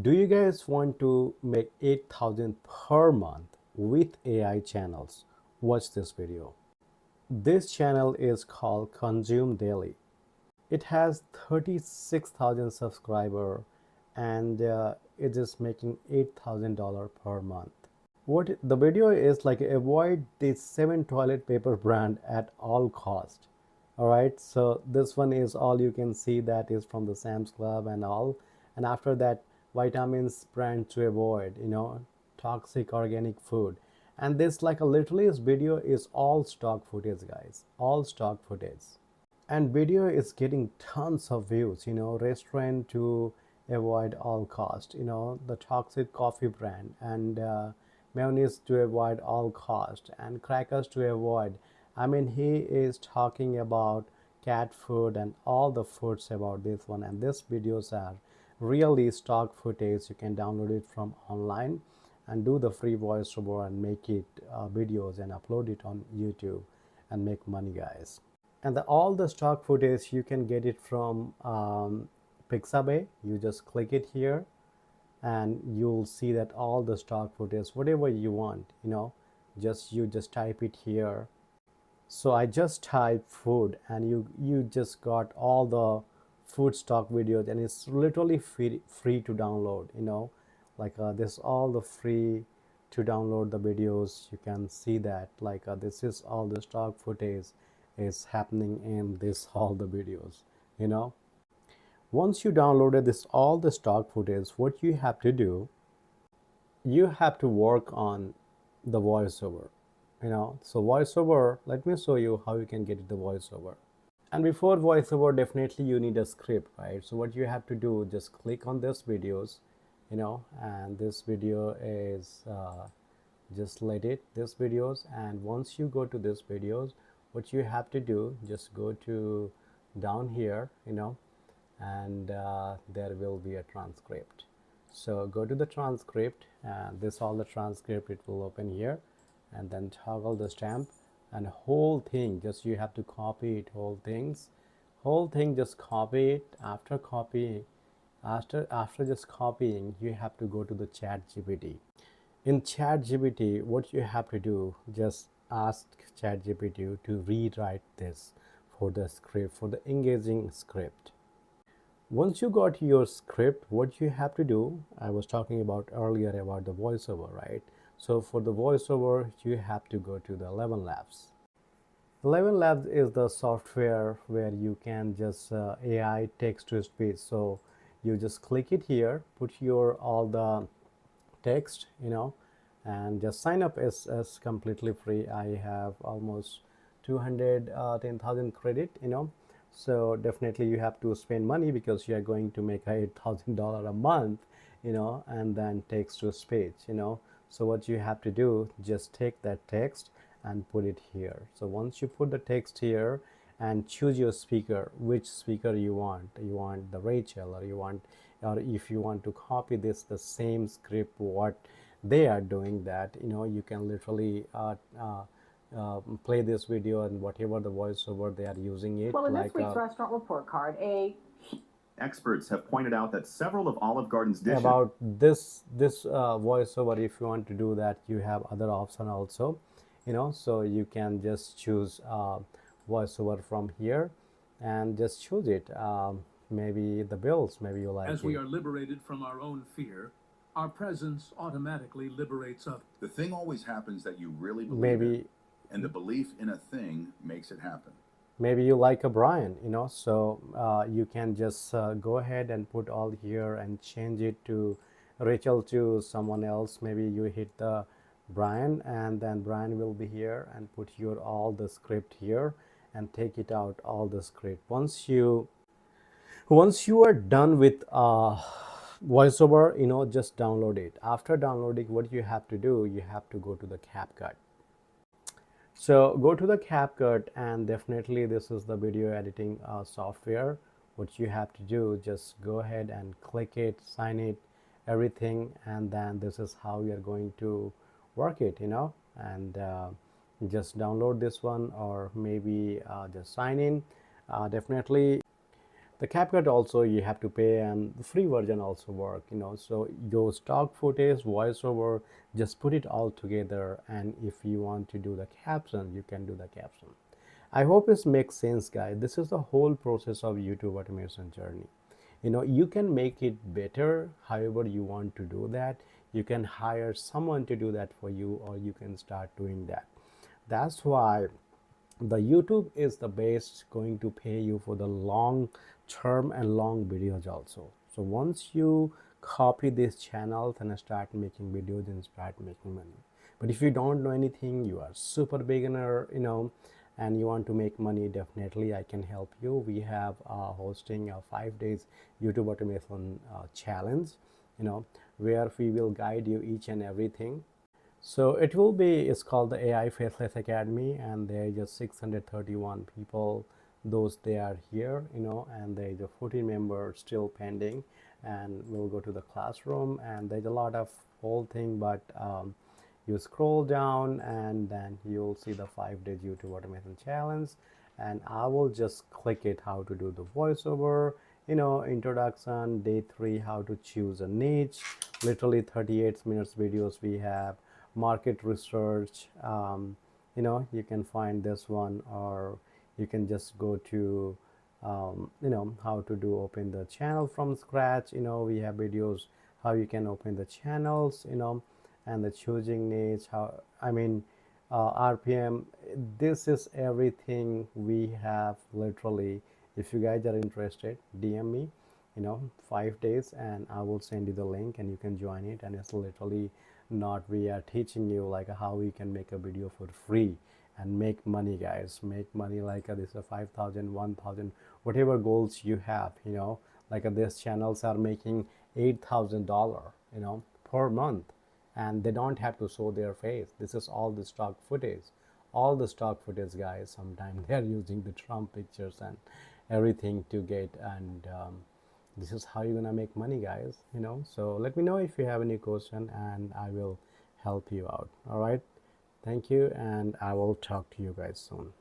Do you guys want to make 8,000 per month with AI channels? Watch this video. This channel is called Consume Daily. It has 36,000 subscribers and it is making $8,000 per month. What the video is like, avoid this 7 toilet paper brand at all cost. All right, so this one is all you can see, that is from the Sam's Club and all. And after that, vitamins brand to avoid, toxic organic food. And this, like, a literally, this video is all stock footage, guys, all stock footage. And video is getting tons of views, restaurant to avoid all cost, the toxic coffee brand, and mayonnaise to avoid all cost, and crackers to avoid. I mean, he is talking about cat food and all the foods about this one. And these videos are really stock footage. You can download it from online and do the free voiceover and make it videos and upload it on YouTube and make money, guys. And all the stock footage you can get it from Pixabay. You just click it here and you'll see that all the stock footage, whatever you want, you just type it here. So I just type food and you just got all the food stock videos, and it's literally free to download, like this all the free to download the videos. You can see that, like, this is all the stock footage is happening in this all the videos. Once you downloaded this all the stock footage, what you have to do, you have to work on the voiceover. So voiceover, let me show you how you can get the voiceover. And before voiceover, definitely you need a script, right? So what you have to do, just click on this videos, and this video is just let it this videos. And once you go to this videos, what you have to do, just go to down here, and there will be a transcript. So go to the transcript, and this all the transcript, it will open here, and then toggle the stamp, and whole thing, just you have to copy it, whole thing, just copy it. After just copying, you have to go to the ChatGPT. In ChatGPT, what you have to do, just ask ChatGPT to rewrite this for the script, for the engaging script. Once you got your script, what you have to do, I was talking about earlier about the voiceover, right? So for the voiceover, you have to go to the 11 Labs. 11 Labs is the software where you can just AI text to speech. So you just click it here, put your all the text, and just sign up as completely free. I have almost 210,000 credit, so definitely you have to spend money because you are going to make $8,000 a month, and then text to speech, so what you have to do, just take that text and put it here. So once you put the text here and choose your speaker, which speaker you want the Rachel, or if you want to copy the same script what they are doing, that you can literally play this video and whatever the voiceover they are using it. Well, in this week's restaurant report card, experts have pointed out that several of Olive Garden's dishes about this voiceover. If you want to do that, you have other option also, so you can just choose voiceover from here and just choose it. Maybe the bills, maybe you like As it. we are liberated from our own fear, our presence automatically liberates others. The thing always happens that you really believe maybe in, and the belief in a thing makes it happen. Maybe you like a Brian, so you can just go ahead and put all here and change it to Rachel to someone else. Maybe you hit the Brian, and then Brian will be here, and put your all the script here and take it out all the script. Once you are done with voiceover, just download it. After downloading, what you have to do, you have to go to the CapCut. So go to the CapCut, and definitely this is the video editing software. What you have to do, just go ahead and click it, sign it, everything, and then this is how you are going to work it, and just download this one, or maybe just sign in. Definitely The CapCut also you have to pay, and the free version also work, so your stock footage, voiceover, just put it all together, and if you want to do the caption, you can do the caption. I hope this makes sense, guys. This is the whole process of YouTube automation journey. You can make it better however you want to do that. You can hire someone to do that for you, or you can start doing that. That's why the YouTube is the best going to pay you for the long term and long videos also. So once you copy these channels and start making videos and start making money. But if you don't know anything, you are super beginner, and you want to make money, definitely I can help you. We have hosting a 5 days YouTube automation challenge, where we will guide you each and everything. So it will be, it's called the AI Faceless Academy, and there are just 631 people, those they are here, and there is a 14 members still pending, and we'll go to the classroom, and there's a lot of whole thing, but you scroll down and then you'll see the 5 days YouTube automation challenge, and I will just click it how to do the voiceover, introduction, day 3, how to choose a niche, literally 38 minutes videos we have, market research, you can find this one, or you can just go to how to do open the channel from scratch. We have videos how you can open the channels, and the choosing niche, how RPM. This is everything we have, literally. If you guys are interested, DM me, 5 days, and I will send you the link and you can join it. And it's literally not, we are teaching you like how you can make a video for free and make money, guys. Make money like this 5,000, 1,000, whatever goals you have, like these channels are making $8,000, per month, and they don't have to show their face. This is all the stock footage, guys. Sometimes they're using the Trump pictures and everything to get, and this is how you're gonna make money, guys. So let me know if you have any question, and I will help you out. All right, thank you, and I will talk to you guys soon.